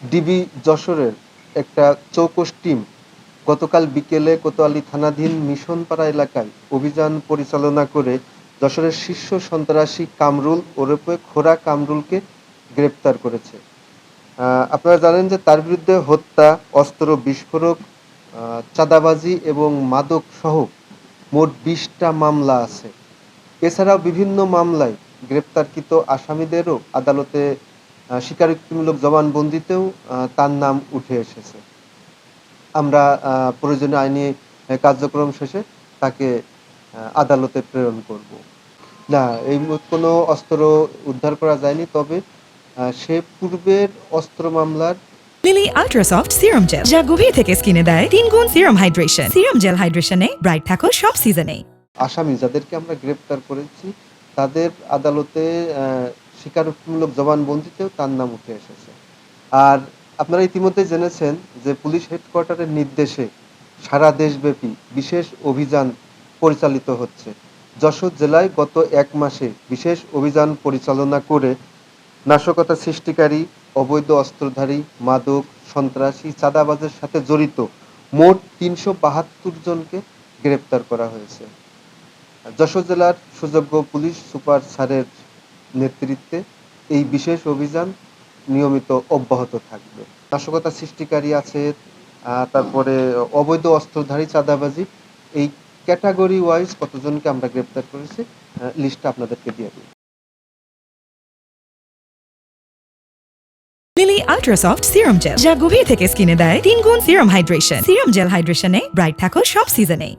DB যশোরের একটা চৌকস team গতকাল বিকেলে কোতোয়ালি থানাধীন মিশনপাড়া এলাকায় অভিযান পরিচালনা করে যশোরের শীর্ষ সন্ত্রাসী কামরুল ওরফে খোরা কামরুলকে গ্রেপ্তার করেছে। আপনারা জানেন যে তার বিরুদ্ধে হত্যা, অস্ত্র বিস্ফোরক, চাঁদাবাজি এবং মাদক সহ মোট ২০টা মামলা আছে। এছাড়াও বিভিন্ন মামলায় গ্রেপ্তারকৃত আসামিদেরও আদালতে স্বীকারোক্তিমূলক জবানবন্দিতেও তার নাম উঠে এসেছে। আমরা প্রয়োজনীয় আইনি কার্যক্রম শেষে তাকে আদালতে প্রেরণ করব। না, এই কোনো অস্ত্র উদ্ধার করা যায়নি, তবে সে পূর্বের অস্ত্র মামলার লিলি আল্ট্রাসফট সিরাম জেল, যা গভীর থেকে স্কিনে দেয় 3 গুণ সিরাম হাইড্রেশন। সিরাম জেল হাইড্রেশনে ব্রাইট থাকো সব সিজনে। আসামি যাদেরকে আমরা গ্রেপ্তার করেছি তাদের আদালতে স্বীকারোক্তিমূলক জবানবন্দিতেও তার নাম উঠে এসেছে। আর আপনারা ইতিমধ্যে জেনেছেন যে পুলিশ হেডকোয়ার্টারের নির্দেশে সারা দেশব্যাপী বিশেষ অভিযান পরিচালিত হচ্ছে। যশোর জেলায় গত ১ মাসে বিশেষ অভিযান পরিচালনা করে নাশকতা সৃষ্টিকারী, অবৈধ অস্ত্রধারী, মাদক, সন্ত্রাসী, চাঁদাবাজের সাথে জড়িত মোট ৩৭২ জনকে গ্রেপ্তার করা হয়েছে। যশোর জেলার সুযোগ্য পুলিশ সুপার স্যারের নেতৃত্বে এই বিশেষ অভিযান নিয়মিত অব্যাহত থাকবে। নাশকতা সৃষ্টিকারী আছে, তারপরে অবৈধ অস্ত্রধারী, চাঁদাবাজি, এই ক্যাটাগরি ওয়াইজ কতজনকে আমরা গ্রেপ্তার করেছি লিস্টটা আপনাদেরকে দিয়ে দিই। লিলি আল্ট্রাসফট সিরাম জেল, যা গভীর থেকে স্কিনে দেয় 3 গুণ সিরাম হাইড্রেশন। সিরাম জেল হাইড্রেশনে ব্রাইট থাকো সব সিজনে।